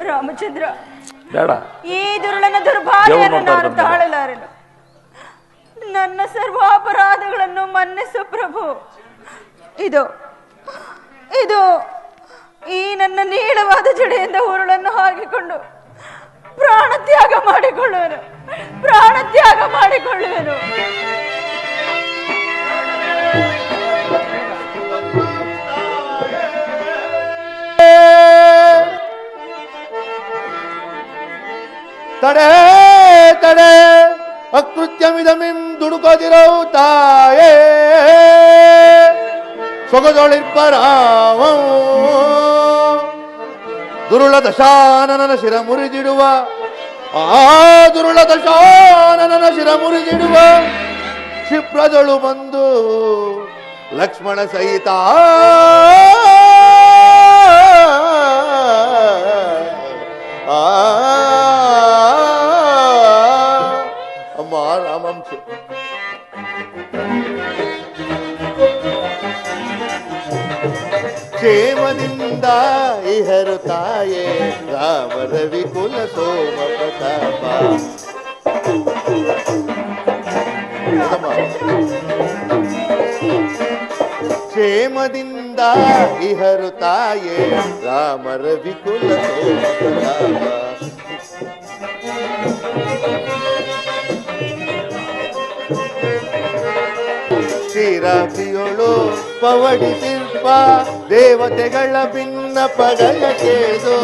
ರಾಮಚಂದ್ರ, ಬೇಡ, ಈ ದುರುಳನ ದುರ್ಭಾಗ್ಯವನ್ನು ನಾನು ತಾಳಲಾರೆನು. ನನ್ನ ಸರ್ವ ಅಪರಾಧಗಳನ್ನು ಮನ್ನಿಸು ಪ್ರಭು. ಇದು ಇದು ಈ ನನ್ನ ನೀಳವಾದ ಜಡೆಯಿಂದ ಉರುಳನ್ನು ಹಾಕಿಕೊಂಡು ಪ್ರಾಣ ತ್ಯಾಗ ಮಾಡಿಕೊಳ್ಳುವೆನು, ಪ್ರಾಣ ತ್ಯಾಗ ಮಾಡಿಕೊಳ್ಳುವೆನು. ತಡೆ ತಡೆ ಅಕೃತ್ಯಮಿದಮಿಂ ದುಡುಕೋದಿರವು ತಾಯೇ ಸೊಗದೊಳಿರ್ಪರಾವ ದುರುಳ ದಶಾನನ ಶಿರ ಮುರಿದಿಡುವ, ಆ ದುರುಳ ದಶಾನನ ಶಿರ ಮುರಿದಿಡುವ ಕ್ಷಿಪ್ರದಳು ಬಂದು ಲಕ್ಷ್ಮಣ ಸಹಿತ ಅಮ್ಮ ರಾಮಂಶ ಕ್ಷೇಮದಿಂದ ಇಹರು ತಾಯೇ ರಾಮ ರವಿ ಕುಲ ಸೋಮ ಪ್ರತಾಪ. ಕ್ಷೇಮದಿಂದ ಇಹರು ತಾಯೇ ರಾಮ ರವಿ ಕುಲ ಸೋಮ ಪ್ರತಾಪ. ಶ್ರೀರಾತ್ರಿಯೊಳು ಪವಡಿಸಿರ್ಪ ದೇವತೆಗಳ ಭಿನ್ನಪಗಳ ಕೇಳು.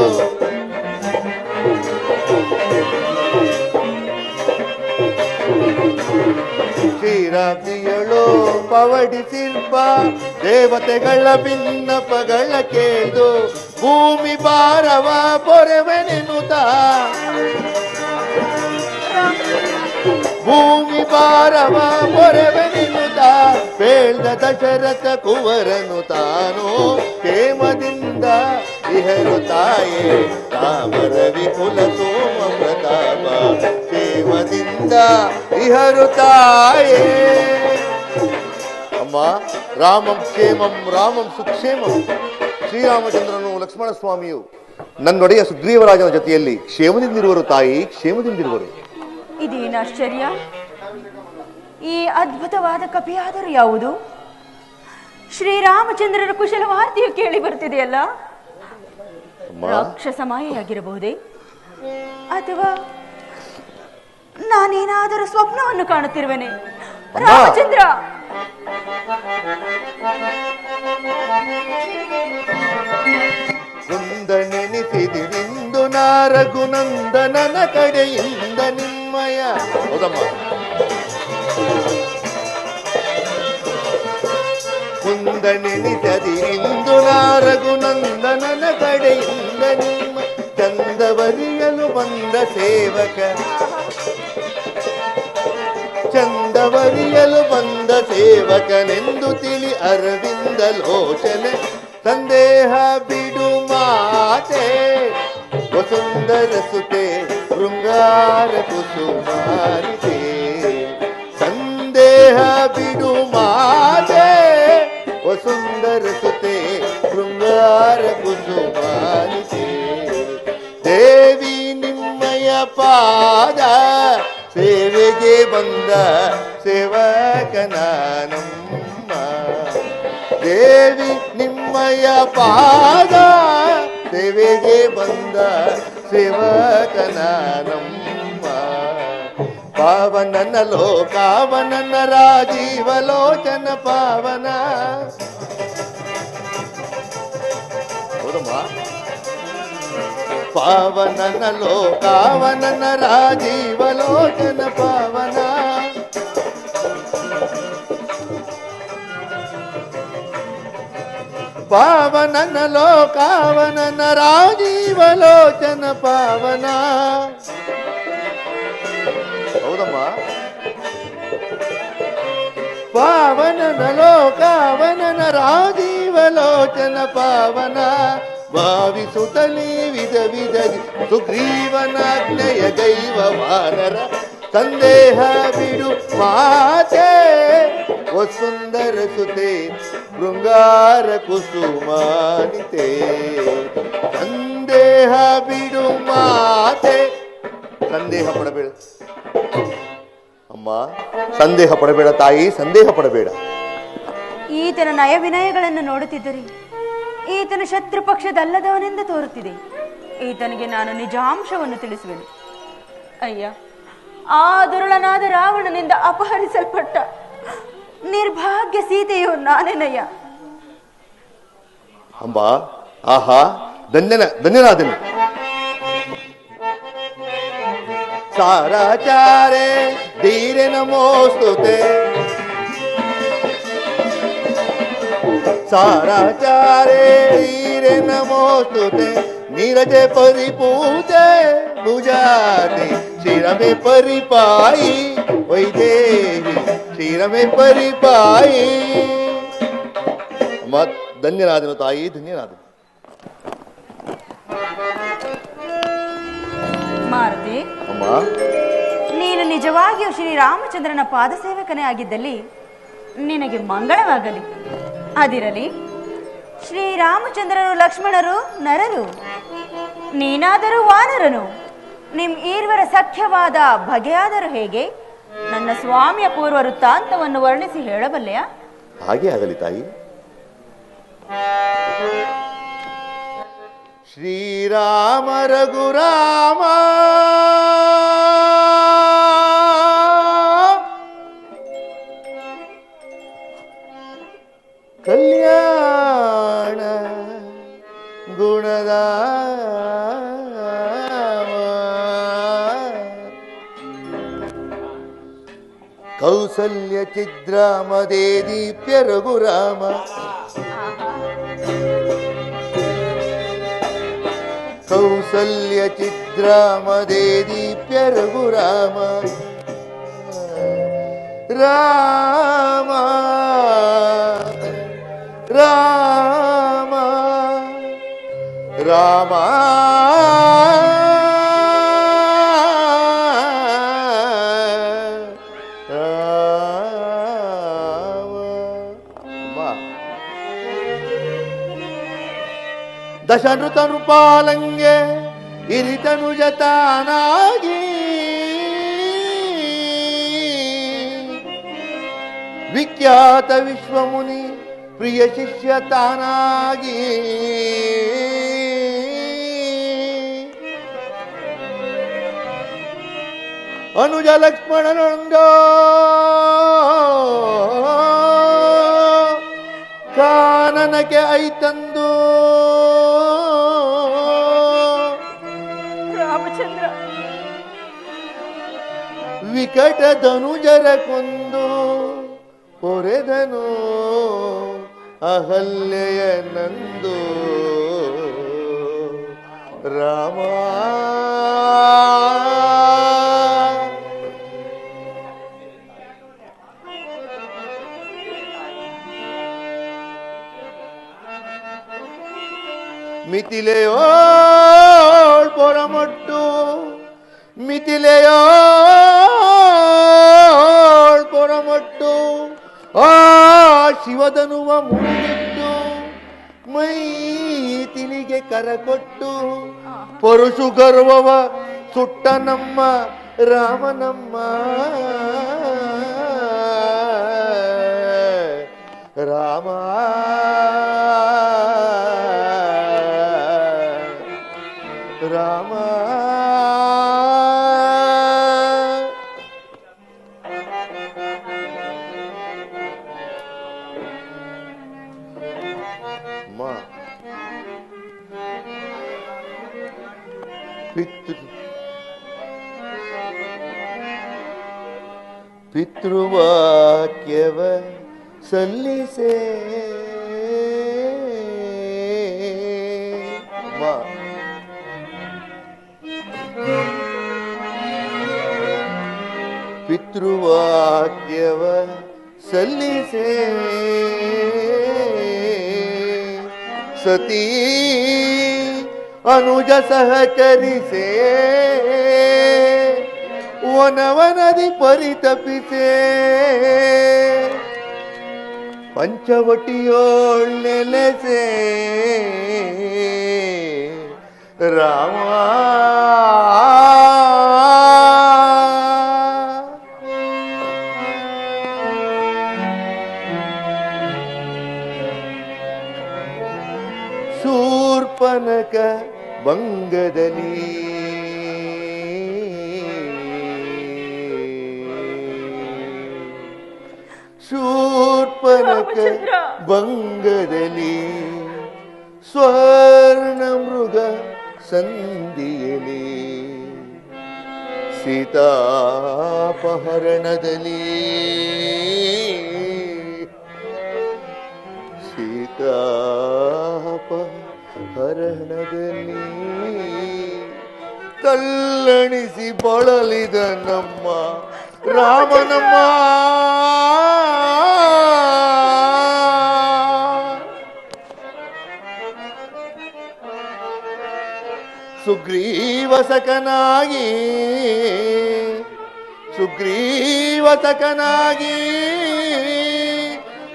ಶ್ರೀರಾತ್ರಿಯೊಳು ಪವಡಿಸಿರ್ಪ ದೇವತೆಗಳ ಭಿನ್ನಪಗಳ ಕೇಳು. ಭೂಮಿ ಭಾರವ ಪೊರೆವೆನೆನುತ, ಭೂಮಿ ಭಾರವ ಪೊರೆವೆನೆನುತ ಬೇಳ್ದ ದಶರಥ ಕುವರನು ತಾನು. ಕ್ಷೇಮದಿಂದ ಇಹರು ತಾಯೇ ರಾಮ ರವಿ ಕುಲ ಸೋಮ ಪ್ರತಾಪ. ಕ್ಷೇಮದಿಂದ ಇಹರು ತಾಯೇ. ಅಮ್ಮ ರಾಮಂ ಕ್ಷೇಮಂ ರಾಮಂ ಸುಕ್ಷೇಮಂ. ಶ್ರೀರಾಮಚಂದ್ರನು ಲಕ್ಷ್ಮಣ ಸ್ವಾಮಿಯು ನನ್ನೊಡೆಯ ಸುಗ್ರೀವರಾಜನ ಜೊತೆಯಲ್ಲಿ ಕ್ಷೇಮದಿಂದಿರುವರು ತಾಯಿ, ಕ್ಷೇಮದಿಂದಿರುವರು. ಇದೇನು ಆಶ್ಚರ್ಯ! ಈ ಅದ್ಭುತವಾದ ಕಪಿಯಾದರೂ ಯಾವುದು? ಶ್ರೀರಾಮಚಂದ್ರರ ಕುಶಲ ವಾರ್ತೆಯು ಕೇಳಿ ಬರ್ತಿದೆಯಲ್ಲ. ರಾಕ್ಷಸ ಮಾಯೆಯಾಗಿರಬಹುದೇ, ಅಥವಾ ನಾನೇನಾದರೂ ಸ್ವಪ್ನವನ್ನು ಕಾಣುತ್ತಿರುವೆನೆ? ರಾಮಚಂದ್ರ, ಕುಂದನೆನಿಸಿದಿರಿಂದು ನಾರಘುನಂದನನ ಕಡೆಯಿಂದ ನಿಮ್ಮಯ. ಹೌದಮ್ಮ. ಕುಂದನೆನಿಸದಿರಿಂದು ನಾರಘುನಂದನನ ಕಡೆಯಿಂದ ನಿಮ್ಮ ಚಂದವರಿಯಲು ಬಂದ ಸೇವಕ, ಚಂದವರಿಯಲು ಬಂದ ಸೇವಕನೆಂದು ತಿಳಿ ಅರವಿಂದ ಲೋಚನೆ. ಸಂದೇಹ ಬಿಡು ಮಾತೆ ವಸುಂದರ ಸುತೆ ಶೃಂಗಾರ ಕುಸುಮಾರಿತೆ. ಸಂದೇಹ ಬಿಡು ಮಾತೆ ವಸುಂದರ ಸುತೆ ಶೃಂಗಾರ ಕುಸುಮಾರಿತೆ. ದೇವಿ ನಿಮ್ಮಯ ಪಾದ ಸೇವೆಗೆ ಬಂದ ಸೇವಕನಾನಮ್ಮ. ದೇವಿ ನಿಮ್ಮಯ ಪಾದ ಸೇವೆಗೆ ಬಂದ ಸೇವಕನಾನಮ್ಮ. ಪಾವನನ ಲೋಕಾವನನ ರಾಜೀವಲೋಚನ ಪಾವನ. ಹೌದಮ್ಮ. ಪಾವನನ ಲೋಕಾವನನ ರಾಜೀವಲೋಚನ ಪಾವನ. ಪಾವನನ ಲೋಕಾವನನ ರಾಜೀವಲೋಚನ ಪಾವನ. ಹೌದಮ್ಮ. ಪಾವನನ ಲೋಕಾವನನ ರಾಜೀವಲೋಚನ ಪಾವನ. ಭಾವಿಸುತ್ತಲೇ ವಿಧ ವಿಧ ಸುಗ್ರೀವನಾಜ್ಞೆಯ ಗೈವ ವಾನರ. ಸಂದೇಹ ಬಿಡು ಮಾತೆ ವಸುಂದರ ಸುತೆ ಶೃಂಗಾರ ಕುಸುಮಾನಿತೆ ಸಂದೇಹ ಬಿಡು ಮಾತೆ. ಸಂದೇಹ ಪಡಬೇಡ ಅಮ್ಮ, ಸಂದೇಹ ಪಡಬೇಡ ತಾಯಿ, ಸಂದೇಹ ಪಡಬೇಡ. ಈತನ ನಯ ವಿನಯಗಳನ್ನು ನೋಡುತ್ತಿದ್ದರೆ ಈತನ ಶತ್ರು ಪಕ್ಷದಲ್ಲದವನೆಂದು ತೋರುತ್ತಿದೆ. ಈತನಿಗೆ ನಾನು ನಿಜಾಂಶವನ್ನು ತಿಳಿಸುವೆನು. ಅಯ್ಯ, ಆ ದುರುಳನಾದ ರಾವಣನಿಂದ ಅಪಹರಿಸಲ್ಪಟ್ಟ ನಿರ್ಭಾಗ್ಯ ಸೀತೆಯು ನಾನೇನಯ್ಯ. ಅಂಬ, ಆಹಾ, ಧನ್ಯನಾದನು. ಸಾರಾಚಾರೆ ಧೀರೆ ನಮೋಸ್ತುತೆ, ಸಾರಾಚಾರೆ ಧೀರೆ ನಮೋಸ್ತುತೆ, ನೀರಜೆ ಪರಿಪೂಜೆ ಭುಜಾತಿ ಶಿರಮೆ ಪರಿಪಾಯಿ ವೈದೇಹಿ ಶಿರಮೆ ಪರಿಪಾಯಿ. ಮತ್ ಧನ್ಯನಾದನು ತಾಯಿ, ಧನ್ಯನಾದನು. ಮಾರುತಿ, ಅಮ್ಮ, ನೀನು ನಿಜವಾಗಿಯೂ ಶ್ರೀರಾಮಚಂದ್ರನ ಪಾದಸೇವಕನೇ ಆಗಿದ್ದಲ್ಲಿ ನಿನಗೆ ಮಂಗಳವಾಗಲಿ. ಅದಿರಲಿ, ಶ್ರೀರಾಮಚಂದ್ರರು ಲಕ್ಷ್ಮಣರು ನರರು, ನೀನಾದರೂ ವಾನರನು. ನಿಮ್ ಈರ್ವರ ಸಖ್ಯವಾದ ಬಗೆಯಾದರೂ ಹೇಗೆ? ನನ್ನ ಸ್ವಾಮಿಯ ಪೂರ್ವ ವೃತ್ತಾಂತವನ್ನು ವರ್ಣಿಸಿ ಹೇಳಬಲ್ಲೆಯಾ? ಹಾಗೆ ಆಗಲಿ ತಾಯಿ. ಶ್ರೀರಾಮ ರಘುರಾಮ ಕಲ್ಯಾಣ ಗುಣದ ಕೌಸಲ್ಯ ಚಿದ್ರಾಮದೇ ದೀಪ್ಯ ರಘುರಾಮ. ಕೌಸಲ್ಯ ಚಿದ್ರಾಮದೇ ದೀಪ್ಯ ರಘುರಾಮ. ರಾಮ ರಾಮ ರಾಮ ದಶನೃತ ನೃಪಾಲಂಗೆ ಇರಿತನು ಜತಾನಾಗಿ ವಿಖ್ಯಾತ ವಿಶ್ವಮುನಿ ಪ್ರಿಯ ಶಿಷ್ಯ ತಾನಾಗಿ ಅನುಜ ಲಕ್ಷ್ಮಣನೊಂದೋ ಕಾನನಕ್ಕೆ ಐತಂದು ರಾಮಚಂದ್ರ ವಿಕಟ ಧನುಜರ ಕೊಂದು ಹೊರೆದನು ಅಹಲ್ಯೆಯ ನಂದು. ರಾಮ ಮಿಥಿಲೆಯೋಳ್ ಪೊರಮೊಟ್ಟು ಮಿಥಿಲೆಯೋಳ್ ಪೊರಮೊಟ್ಟು ಆ ಶಿವಧನುವ ಮುಗಿಟ್ಟು ಮೈ ತಿಲಿಗೆ ಕರಕೊಟ್ಟು ಪರುಷು ಗರ್ವವ ಸುಟ್ಟ ನಮ್ಮ ರಾಮನಮ್ಮ. ರಾಮ ರಾಮ ಪಿತೃವಾಕ್ಯವ ಸಲ್ಲಿಸೆ ಪಿತೃವಾಕ್ಯವ ಸಲ್ಲಿಸೆ ಸತೀ ಅನುಜ ಸಹಚರಿಸೆ ವನವನದಿ ಪರಿತಪಿಸೆ ಪಂಚವಟಿಯೋಳ್ ನೆಲೆಸೆ ರಾಮ ಶೂರ್ಪನಖ ಭಂಗದಲ್ಲಿ ಶೂರ್ಪನಖ ಭಂಗದಲ್ಲಿ ಸ್ವರ್ಣ ಮೃಗ ಸಂಧಿಯಲಿ ಸೀತಾಪಹರಣದಲ್ಲಿ ಸೀತಾಪಹರಣದಲ್ಲಿ ತಲ್ಲಣಿಸಿ ಬಳಲಿದ ನಮ್ಮ ರಾಮನಮ್ಮ ಸುಗ್ರೀವಸಕನಾಗಿ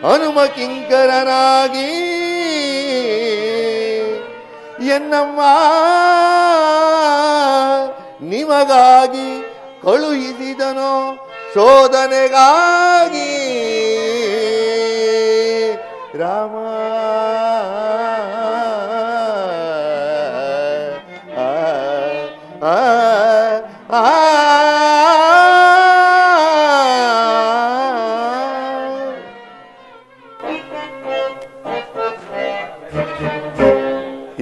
ಹನುಮ ಕಿಂಕರನಾಗಿ ಎನ್ನಮ್ಮ ನಿಮಗಾಗಿ ಕಳುಹಿಸಿದನೋ ಶೋಧನೆಗಾಗಿ ರಾಮ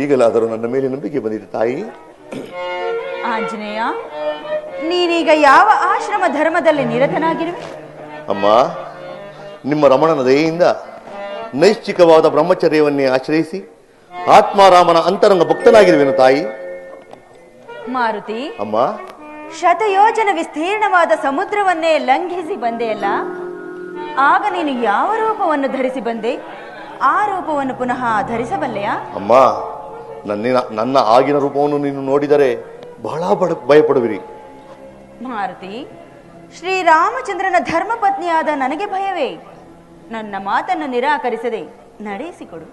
ಈಗಲಾದರೂ ನನ್ನ ಮೇಲೆ ನಂಬಿಕೆ ಬಂದಿದೆ ತಾಯಿ. ಆಂಜನೇಯ, ನೀನೀಗ ಯಾವ ಆಶ್ರಮ ಧರ್ಮದಲ್ಲಿ ನಿರತನಾಗಿರುವೆ? ಅಮ್ಮ, ನಿಮ್ಮ ರಮಣನ ದಯೆಯಿಂದ ನೈಶ್ಚಿಕವಾದ ಬ್ರಹ್ಮಚರ್ಯವನ್ನೇ ಆಶ್ರಯಿಸಿ ಆತ್ಮಾರಾಮನ ಅಂತರಂಗ ಭಕ್ತನಾಗಿರುವೆನು ತಾಯಿ. ಮಾರುತಿ, ಅಮ್ಮ, ಶತಯೋಜನ ವಿಸ್ತೀರ್ಣವಾದ ಸಮುದ್ರವನ್ನೇ ಲಂಘಿಸಿ ಬಂದೆಯಲ್ಲ, ಆಗ ನೀನು ಯಾವ ರೂಪವನ್ನು ಧರಿಸಿ ಬಂದೆ? ಆ ರೂಪವನ್ನು ಪುನಃ ಧರಿಸಬಲ್ಲೆಯಾ? ಅಮ್ಮ, ನನ್ನ ಆಗಿನ ರೂಪವನ್ನು ನೀನು ನೋಡಿದರೆ ಬಹಳ ಭಯಪಡುವಿರಿ. ಮಾರುತಿ, ಶ್ರೀರಾಮಚಂದ್ರನ ಧರ್ಮಪತ್ನಿಯಾದ ನನಗೆ ಭಯವೇ? ನನ್ನ ಮಾತನ್ನು ನಿರಾಕರಿಸದೆ ನಡೆಸಿಕೊಡು.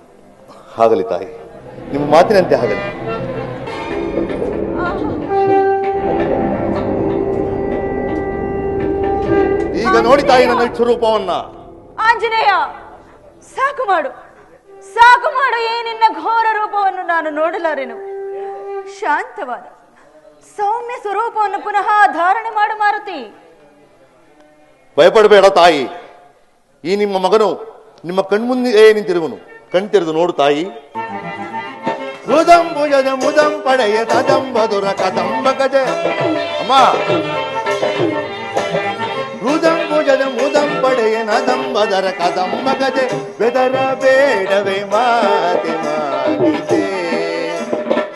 ಆಗಲಿ ತಾಯಿ, ನಿಮ್ಮ ಮಾತಿನಂತೆ ಆಗಲಿ. ಈಗ ನೋಡಿ ತಾಯಿ ನನ್ನ ಸ್ವರೂಪವನ್ನ. ಆಂಜನೇಯ, ಸಾಕು ಮಾಡು, ಈ ನಿನ್ನ ಘೋರ ರೂಪವನ್ನು ನಾನು ನೋಡಲಾರೆನು. ಶಾಂತವಾದ ಸೌಮ್ಯ ಸ್ವರೂಪವನ್ನು ಪುನಃ ಧಾರಣೆ ಮಾಡು ಮಾರುತಿ. ಭಯಪಡಬೇಡ ತಾಯಿ, ಈ ನಿಮ್ಮ ಮಗನು ನಿಮ್ಮ ಕಣ್ಮುಂದೆ ನಿಂತಿರುವನು. ಕಣ್ತೆರೆದು ನೋಡು ತಾಯಿ. ಮುದಂ ಮುದಂ ಪಡೆಯ ತದಂಬದುರ ಕದಂಬ ಗಜ. ಅಮ್ಮ, ಮುದಂ ಪಡೆಯ ನದಂಬದರ ಕದಂಬ ಗಜ. ಬೆದರ ಬೇಡವೇ ಮಾತೆ ಮಾನಿತೆ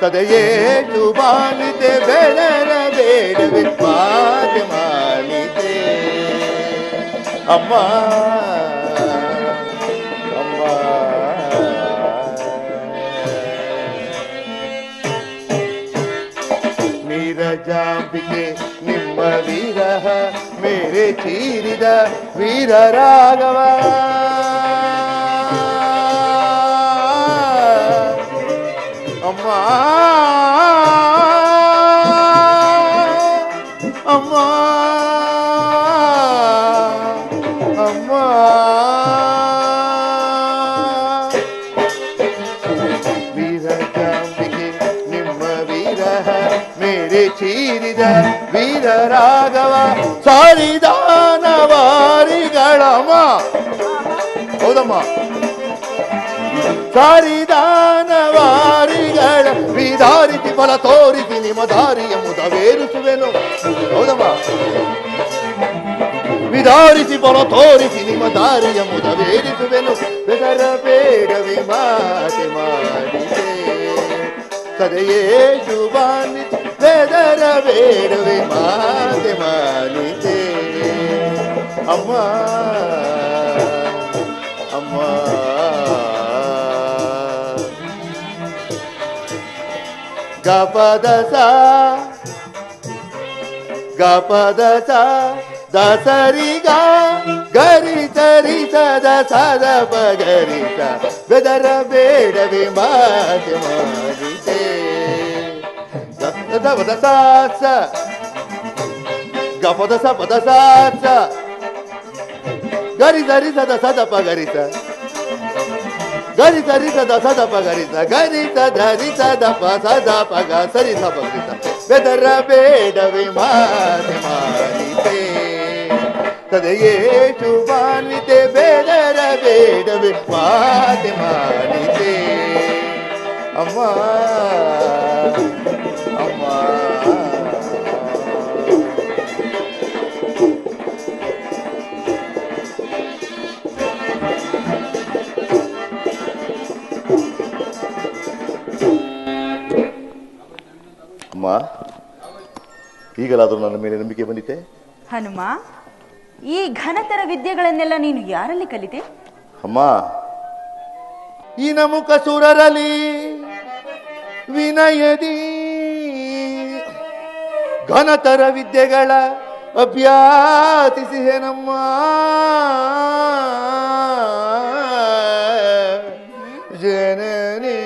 ಸದಯೇ ಶುಭಾನಿತೆ. ಬೆದರ ಬೇಡವೇ ಮಾತೆ ಮಾನಿತೆ. ಅಮ್ಮ ಅಮ್ಮ, ನೀರಜಾಂಬಿಕೆ ನಿಮ್ಮ ವಿರಹ ಮೇರೆ ಚೀರಿದ ವೀರ ರಾಘವ. ಅಮ್ಮ ಅಮ್ಮ ಅಮ್ಮ, ವೀರಜಾಂಬಿಕೆ ನಿಮ್ಮ ವಿರಹ ಮೇರೆ ಚೀರಿದ ವೀರ ರಾಘವ. ಸಾರಿದಾನವಾರಿಗಳಮ್ಮ, ಹೌದಮ್ಮ, ಸಾರಿದಾನವಾರಿಗಳ ವಿಧಾರಿಸಿ ಫಲ ತೋರಿಸಿ ನಿಮ್ಮ ದಾರಿಯ ಮುದವೇರಿಸುವೆನು. ಹೌದಮ್ಮ, ವಿಧಾರಿಸಿ ಫಲ ತೋರಿಸಿ ನಿಮ್ಮ ದಾರಿಯ ಮುದವೇರಿಸುವೆನು. ಬೆದರ ಬೇಡವೇ ಮಾತೆ ಮಾಡಿದೆ ಸದೆಯೇ ಶುಭಾನಿತೆ. ಬೆದರ ಬೇಡವೇ ಮಾತೆ ಮಾನಿತೆ. ಅಮ್ಮ ಅಮ್ಮ, ಗಪದಸ ಗಪದಸ ದಸರಿಗ ಗರಿ ಸರಿ ಸದ ಸದ ಪಗರಿತ ಬೆದರ ಬೇಡವೆ ಮಾತೆ ಮಾಡಿದೆ ಪದ ಸಾಸ ಗಪದ ಸ ಪದ ಸಾಸ ಗರಿ ಸರಿ ಸದ ಸದ ಪಗರಿತ ಗರಿ ಸರಿ ಸದ ಸದ ಪಗರಿತ ಗರಿ ಸರಿ ಸದ ಪ ಸದ ಪಗ ಸರಿ ಸ ಪಗರಿತ ಬೆದರ ಬೇಡವೆ ಮಾತೆ ಮಾಡಿದೆ ತದೆಯೇಟು ಮಾನ್ವಿತೆ ಬೇದರ ಬೇಡವೆ ಮಾತೆ ಮಾಡಿದೆ ಅಮ್ಮ ಅಮ್ಮ ಅಮ್ಮ ಈಗಲಾದರೂ ನನ್ನ ಮೇಲೆ ನಂಬಿಕೆ ಬಂದಿತೆ ಹನುಮ, ಈ ಘನತರ ವಿದ್ಯೆಗಳನ್ನೆಲ್ಲ ನೀನು ಯಾರಲ್ಲಿ ಕಲಿತೆ? ಅಮ್ಮ, ಈ ನಮುಖ ಸುರರಲಿ ವಿನಯದಿ ಘನತರ ವಿದ್ಯೆಗಳ ಅಭ್ಯಾಸಿಸಿಹೆನಮ್ಮ. ಜನನೇ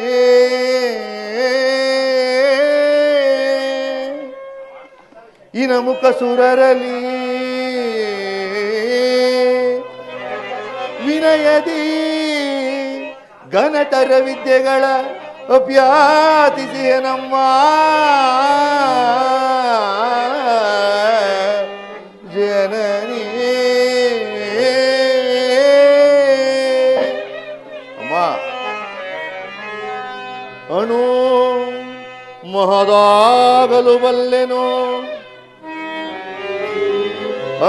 ಈ ನಮುಖ ಸುರರಲಿ ವಿನಯದಿ ಘನತರ ವಿದ್ಯೆಗಳ ಅಭ್ಯಾಸಿಸಿಹೆನಮ್ಮ. ಜನನಿ ಅಮ್ಮ, ಅಣು ಮಹದಾಗಲು ಬಲ್ಲೆನೋ,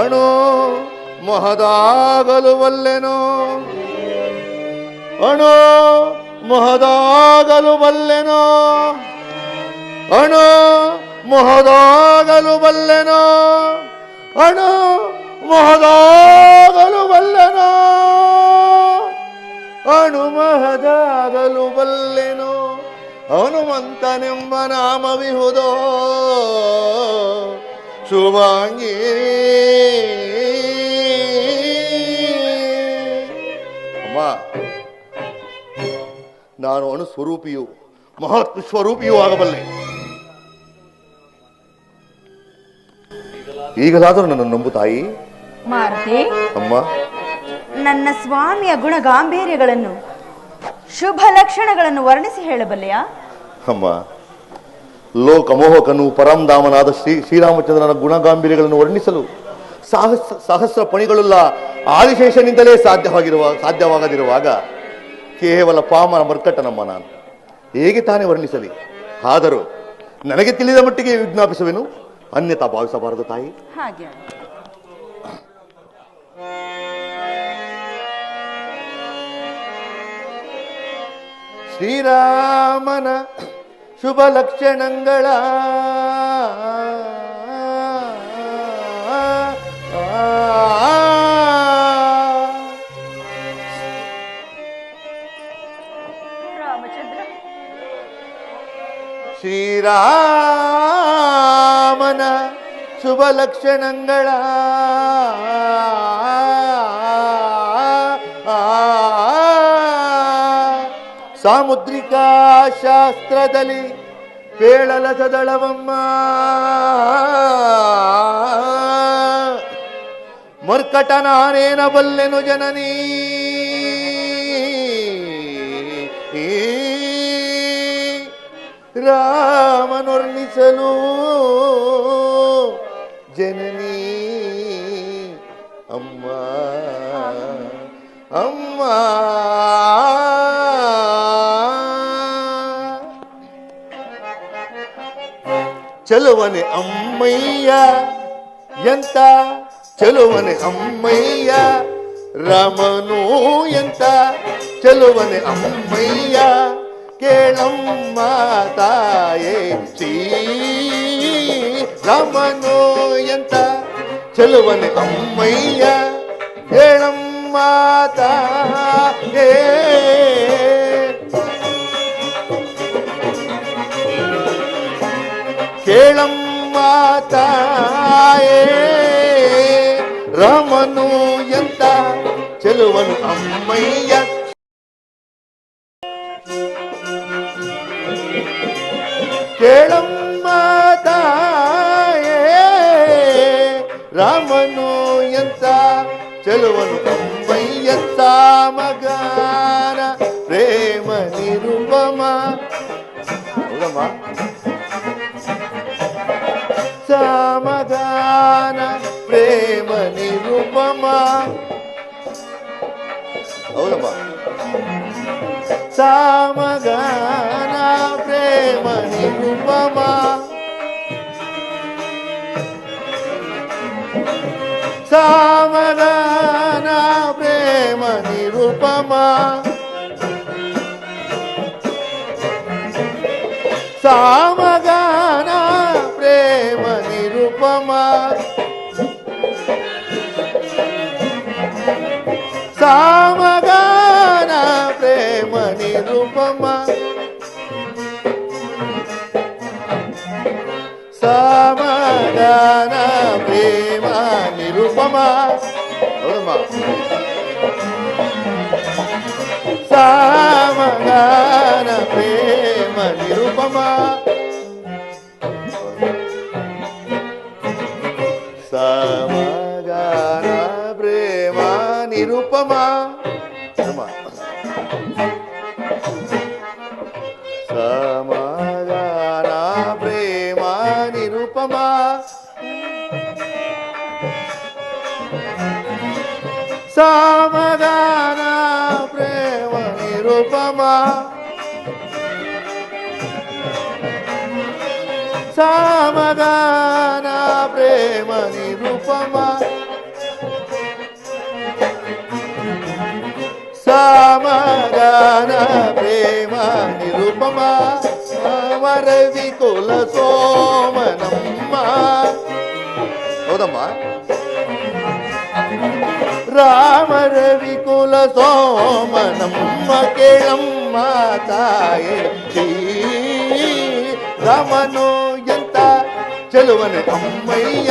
ಅಣು ಮಹದಾಗಲು ಬಲ್ಲೆನೋ, ಅಣು ಮಹದಾಗಲು ಬಲ್ಲೆನೋ, ಅಣು ಮಹದಾಗಲು ಬಲ್ಲೆನೋ, ಅಣು ಮಹದಾಗಲು ಬಲ್ಲೆನೋ, ಅಣು ಮಹದಾಗಲು ಬಲ್ಲೆನೋ. ಹನುಮಂತನೆಂಬ ನಾಮವಿಹುದೋ ಶುಭಾಂಗಿ. ಅಮ್ಮ, ನಾನು ಅಣು ಸ್ವರೂಪಿಯು ಮಹತ್ ಸ್ವರೂಪಿಯೂ ಆಗಬಲ್ಲೆ. ಈಗಲಾದರೂ ನನ್ನ ನಂಬು ತಾಯಿ. ಮಾರುತಿ, ಅಮ್ಮ, ನನ್ನ ಸ್ವಾಮಿಯ ಗುಣ ಗಾಂಭೀರ್ಯಗಳನ್ನು ಶುಭ ಲಕ್ಷಣಗಳನ್ನು ವರ್ಣಿಸಿ ಹೇಳಬಲ್ಲೆಯಾ? ಅಮ್ಮ, ಲೋಕಮೋಹಕನು ಪರಂಧಾಮನಾದ ಶ್ರೀರಾಮಚಂದ್ರನ ಗುಣಗಾಂಭೀರ್ಯಗಳನ್ನು ವರ್ಣಿಸಲು ಸಹಸ್ರ ಪಣಿಗಳುಳ್ಳ ಆದಿಶೇಷನಿಂದಲೇ ಸಾಧ್ಯವಾಗದಿರುವಾಗ ಕೇವಲ ಪಾಮನ ಮರ್ಕಟನಮ್ಮ ನಾನು ಹೇಗೆ ತಾನೇ ವರ್ಣಿಸಲಿ? ಆದರೂ ನನಗೆ ತಿಳಿದ ಮಟ್ಟಿಗೆ ವಿಜ್ಞಾಪಿಸುವೆನು, ಅನ್ಯತಾ ಭಾವಿಸಬಾರದು ತಾಯಿ. ಹಾಗೆ ಶ್ರೀರಾಮನ ಶುಭ ಲಕ್ಷಣಗಳ ರಾಮಚಂದ್ರ, ಶ್ರೀರಾಮನ ಶುಭ ಲಕ್ಷಣಗಳ ಸಾಮುದ್ರಿಕಾ ಶಾಸ್ತ್ರದಲ್ಲಿ ಪೇಳಲ ಸದಳವಮ್ಮ. ಮರ್ಕಟ ನಾನೇನ ಬಲ್ಲೆನು ಜನನೀ, ರಾಮನೊರ್ಣಿಸಲು ಜನನೀ. ಅಮ್ಮ ಅಮ್ಮ, ಚಲುವನೆ ಅಮ್ಮಯ್ಯ ಎಂತ ಚಲುವನೆ ಅಮ್ಮಯ್ಯ, ರಾಮನು ಎಂತ ಚಲುವನೆ ಅಮ್ಮಯ್ಯ. ಕೇಳಮ್ಮ ತಾಯೇ ಶ್ರೀ ರಾಮನು ಎಂತ ಚಲುವನೆ ಅಮ್ಮಯ್ಯ, ಕೇಳಮ್ಮ ತಾಯೇ. ಕೇಳಮ್ಮ ತಾಯೇ ರಾಮನು ಎಂತ ಚೆಲುವನು ಅಮ್ಮಯ್ಯ. ಕೇಳಮ್ಮ ತಾಯೇ ರಾಮನು ಎಂತ ಚೆಲುವನು ಅಮ್ಮಯ್ಯಂತ ಮಗಾನ ಪ್ರೇಮ ನಿರುಪಮ. ಹೌದಮ್ಮ, ಸಮಗಾನ ಪ್ರೇಮ ನಿರುಪಮ. ಹೌದಮ್ಮ, ಸಮಗಾನ ಪ್ರೇಮ ನಿರುಪಮ. ಸಮಗಾನ ಪ್ರೇಮ ನಿರುಪಮ. ಸಮಗಾನ ಪ್ರೇಮ ನಿರುಪಮ. ಸಮಗಾನ ಪ್ರೇಮ ನಿರುಪಮ. ಸಮಗಾನ ಪ್ರೇಮ ನಿರುಪಮ. ಹೌದಮ್ಮ, ಸಮಗಾನ ಪ್ರೇಮ ನಿರುಪಮ. ಸಮಗಾನ ಪ್ರೇಮ ನಿರುಪಮ. ಸಮಗಾನ ಪ್ರೇಮ ನಿರುಪಮ. ಸಮಗಾನ ಪ್ರೇಮ ನಿರುಪಮ. ಸಮಗಾನ ಪ್ರೇಮ ನಿರುಪಮ. ಸಮಗಾನ ಪ್ರೇಮ ನಿರುಪಮ. ರವಿ ಕುಲ ಸೋಮನಮ್ಮ. ಹೌದಮ್ಮ, ರಾಮ ರವಿ ಕುಲ ಸೋಮನಮ್ಮ. ಕೇಳಮ್ಮ ತಾಯೇ ಶ್ರೀ ರಾಮನು ಎಂತ ಚೆಲುವನೆ ಅಮ್ಮಯ್ಯ.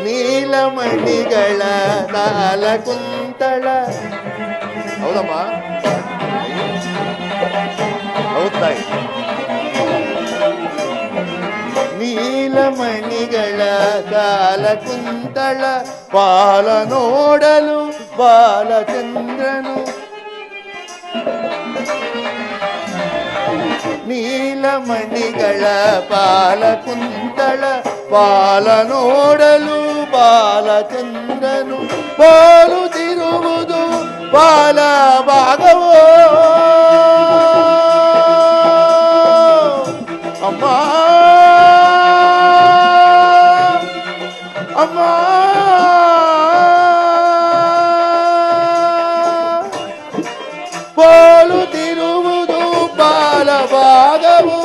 ನೀಲಮಣಿಗಳ ತಾಲ ಕುಂತಳ. ಹೌದಮ್ಮ, ಹೌದಾಯಿ. ನೀಲಮಣಿಗಳ ಕಾಲ ಕುಂತಳ ಬಾಲ ನೋಡಲು ಬಾಲಚಂದ್ರನು. ನೀಲಮಣಿಗಳ ಬಾಲ ಕುಂತಳ ಬಾಲ ನೋಡಲು ಬಾಲಚಂದ್ರನು. ಬಾಲುತ್ತಿರುವುದು ಬಾಲ ಭಾಗವೋ ಅಮ್ಮ ಅಮ್ಮ. ಬಾಲುತ್ತಿರುವುದು ಬಾಲ ಭಾಗವು.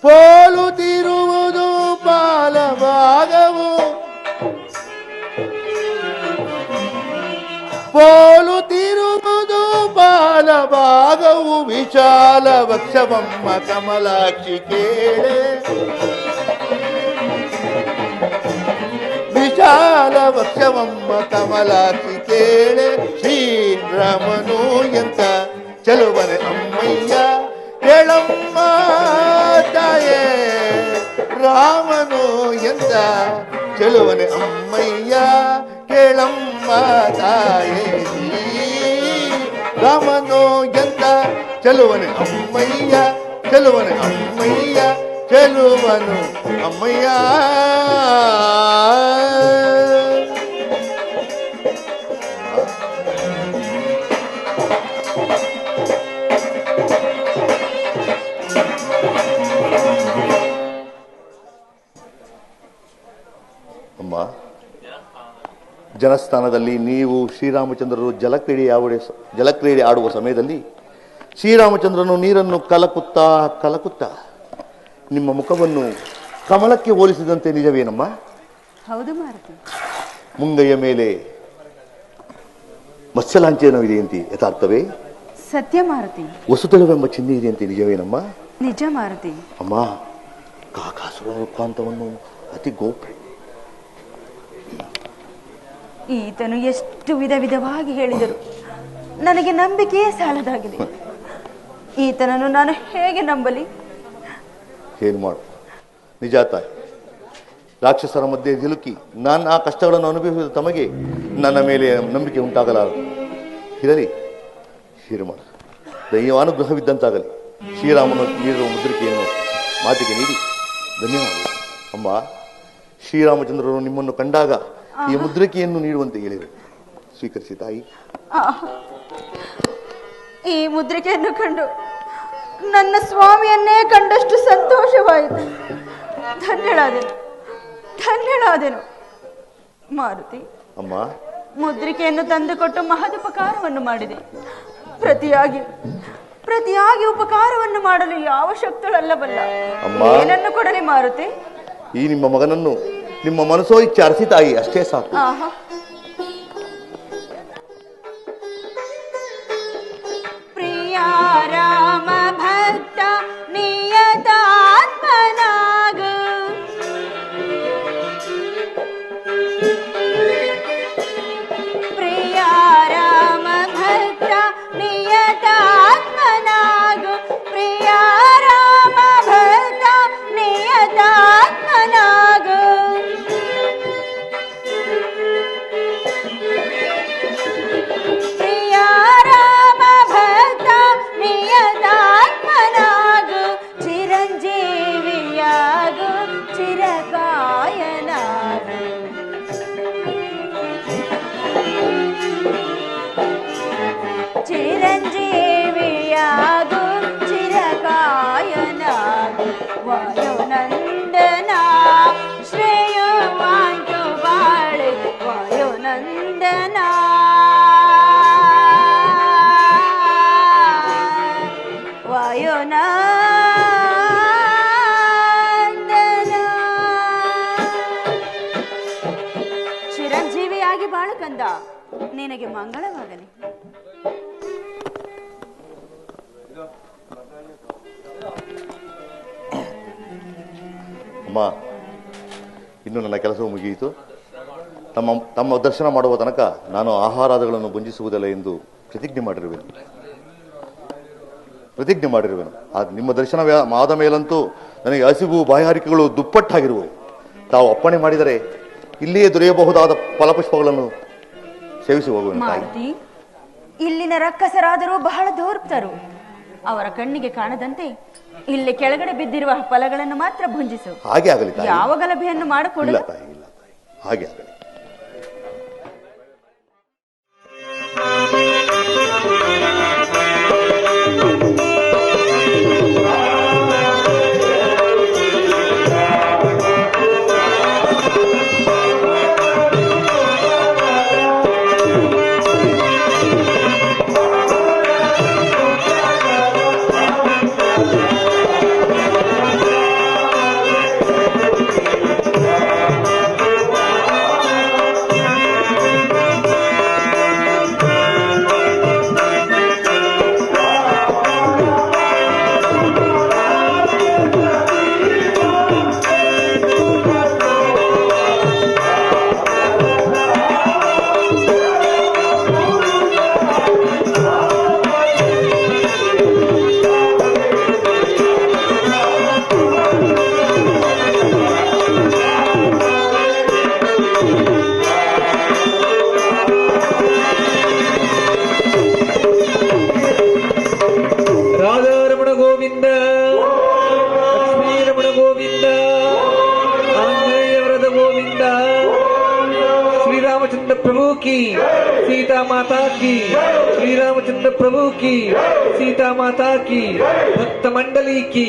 ಪೋಲುತ್ತಿರುವುದು ಬಾಲ ಭಾಗವು. ಪೋಲುತ್ತಿರುವುದು ಬಾಲ ಭಾಗವು. ವಿಶಾಲ ವಕ್ಷವಮ್ಮ ಕಮಲಾಕ್ಷಿ ಕೇಳೆ. ವಿಶಾಲ ವಕ್ಷವಮ್ಮ ಕಮಲಾಕ್ಷಿ ಕೇಳೆ. ಶ್ರೀರಾಮನು ಎಂತ ಚೆಲುವನೆ ಅಮ್ಮಯ್ಯ. ಕೇಳಮ್ಮ ತಾಯೇ ರಾಮನು ಎಂತ ಚೆಲುವನೆ ಅಮ್ಮಯ್ಯ. ಕೇಳಮ್ಮ ತಾಯೇ ರಾಮನು ಎಂತ ಚೆಲುವನೆ ಅಮ್ಮಯ್ಯ. ಚೆಲುವನು ಅಮ್ಮಯ್ಯ ಚೆಲುವನು ಅಮ್ಮಯ್ಯ. ಅಮ್ಮ, ಜನಸ್ಥಾನದಲ್ಲಿ ನೀವು ಶ್ರೀರಾಮಚಂದ್ರರು ಜಲಕ್ರೀಡೆ ಆಡುವ ಸಮಯದಲ್ಲಿ ಶ್ರೀರಾಮಚಂದ್ರನು ನೀರನ್ನು ಕಲಕುತ್ತಾ ನಿಮ್ಮ ಮುಖವನ್ನು ಕಮಲಕ್ಕೆ ಹೋಲಿಸಿದಂತೆ ನಿಜವೇನಮ್ಮ? ಹೌದು ಮಾರುತಿ. ಮುಂಗೈಯ ಮೇಲೆ ಮತ್ಸ್ಯಲಾಂಛನ ಇದೆಯಂತೆ ಯಥಾರ್ಥವೇ? ಸತ್ಯ ಮಾರುತಿ. ವಸುತಳವೆಂಬ ಚಿಹ್ನೆ ಇದೆಯಂತೆ ನಿಜವೇನಮ್ಮ? ನಿಜ ಮಾರುತಿ. ಅಮ್ಮ, ಕಾಕಾಸುರ ವೃತ್ತಾಂತವನ್ನು ಅತಿ ಗೋಪ್ಯ. ಈತನು ಎಷ್ಟು ವಿಧವಾಗಿ ಹೇಳಿದರು ನನಗೆ ನಂಬಿಕೆಯೇ ಸಾಲದಾಗಿದೆ. ಈತನನ್ನು ನಾನು ಹೇಗೆ ನಂಬಲಿ? ಏನು ಮಾಡು? ನಿಜ ತಾಯಿ, ರಾಕ್ಷಸರ ಮಧ್ಯೆ ಸಿಲುಕಿ ನಾನು ಆ ಕಷ್ಟಗಳನ್ನು ಅನುಭವಿಸಿದ ತಮಗೆ ನನ್ನ ಮೇಲೆ ನಂಬಿಕೆ ಉಂಟಾಗಲಾರದು. ಇರಲಿ, ಹೀರು ಮಾಡು. ದೈವಾನುಗ್ರಹವಿದ್ದಂತಾಗಲಿ. ಶ್ರೀರಾಮನು ನೀಡಿರುವ ಮುದ್ರಿಕೆಯನ್ನು ಮಾತಿಗೆ ನೀಡಿ ಧನ್ಯವಾದ. ಅಮ್ಮ, ಶ್ರೀರಾಮಚಂದ್ರರು ನಿಮ್ಮನ್ನು ಕಂಡಾಗ ಈ ಮುದ್ರಿಕೆಯನ್ನು ನೀಡುವಂತೆ ಹೇಳಿದರು. ಸ್ವೀಕರಿಸಿ ತಾಯಿ. ಈ ಮುದ್ರಿಕೆಯನ್ನು ಕಂಡು ನನ್ನ ಸ್ವಾಮಿಯನ್ನೇ ಕಂಡಷ್ಟು ಸಂತೋಷವಾಯಿತು. ಧನ್ಯಳಾದೆನು ಮಾರುತಿ. ಅಮ್ಮ, ಮುದ್ರಿಕೆಯನ್ನು ತಂದುಕೊಟ್ಟು ಮಹದುಪಕಾರವನ್ನು ಮಾಡಿದೆ. ಪ್ರತಿಯಾಗಿ ಉಪಕಾರವನ್ನು ಮಾಡಲು ಯಾವ ಶಕ್ತಳಲ್ಲವಲ್ಲ. ಏನನ್ನು ಕೊಡಲಿ ಮಾರುತಿ? ಈ ನಿಮ್ಮ ಮಗನನ್ನು ನಿಮ್ಮ ಮನಸ್ಸೋ ಇಚ್ಛಾರಿಸಿ ತಾಯಿ, ಅಷ್ಟೇ ಸಾಕು. ಪ್ರಿಯ ರಾಮ ಭಕ್ತ ನಿಯತಾತ್ಮನಾಗ, ಪ್ರಿಯ ರಾಮ ಭಕ್ತ ನಿಯತಾತ್ಮನಾಗ, ಪ್ರಿಯ ರಾಮ ಭಕ್ತ ನಿಯತಾತ್ಮನಾಗ. ಪ್ರಿಯ ರಾಮ ಭಕ್ತ ನಿಯತಾತ್ಮನಾಗ, ಚಿರಂಜೀವಿಯಾಗ ಚಿರಕಾಯನಾಗ. ಚಿರಂಜೀವಿಯಾಗ ಚಿರಕಾಯನಾಗ. ವಾಯುನಂದನ ಶ್ರೇಯವಾಂತು ಬಾಳೆ ವಾಯುನಂದನ. ವಾಯುನಂದನ ಚಿರಂಜೀವಿಯಾಗಿ ಬಾಳು ಕಂದ, ನಿನಗೆ ಮಂಗಳವಾಗಲಿ. ಅಮ್ಮ, ಇನ್ನು ನನ್ನ ಕೆಲಸವು ಮುಗಿಯಿತು. ತಮ್ಮ ದರ್ಶನ ಮಾಡುವ ತನಕ ನಾನು ಆಹಾರಾದಿಗಳನ್ನು ಭುಂಜಿಸುವುದಿಲ್ಲ ಎಂದು ಪ್ರತಿಜ್ಞೆ ಮಾಡಿರುವೆನು. ನಿಮ್ಮ ದರ್ಶನ ಆದ ಮೇಲಂತೂ ನನಗೆ ಹಸಿವು ಬಾಯಾರಿಕೆಗಳು ದುಪ್ಪಟ್ಟಾಗಿರುವವು. ತಾವು ಅಪ್ಪಣೆ ಮಾಡಿದರೆ ಇಲ್ಲಿಯೇ ದೊರೆಯಬಹುದಾದ ಫಲಪುಷ್ಪಗಳನ್ನು ಸೇವಿಸಿ ಹೋಗುವೆನು ತಾಯಿ. ಇಲ್ಲಿನ ರಕ್ಕಸರಾದರೂ ಬಹಳ ಧೂರ್ತರು. ಅವರ ಕಣ್ಣಿಗೆ ಕಾಣದಂತೆ ಇಲ್ಲಿ ಕೆಳಗಡೆ ಬಿದ್ದಿರುವ ಫಲಗಳನ್ನು ಮಾತ್ರ ಭುಂಜಿಸು. ಹಾಗೆ ಆಗಲಿ ತಾಯಿ. ಯಾವ ಗಲಭೆಯನ್ನು ಮಾಡಿಕೊಡಲ್ಲ ತಾಯಿ, ಇಲ್ಲ ತಾಯಿ, ಹಾಗೆ ಆಗಲಿ. रामचंद्र प्रभु की, सीता माता की, श्री रामचंद्र प्रभु की, सीता माता की, भक्त मंडली की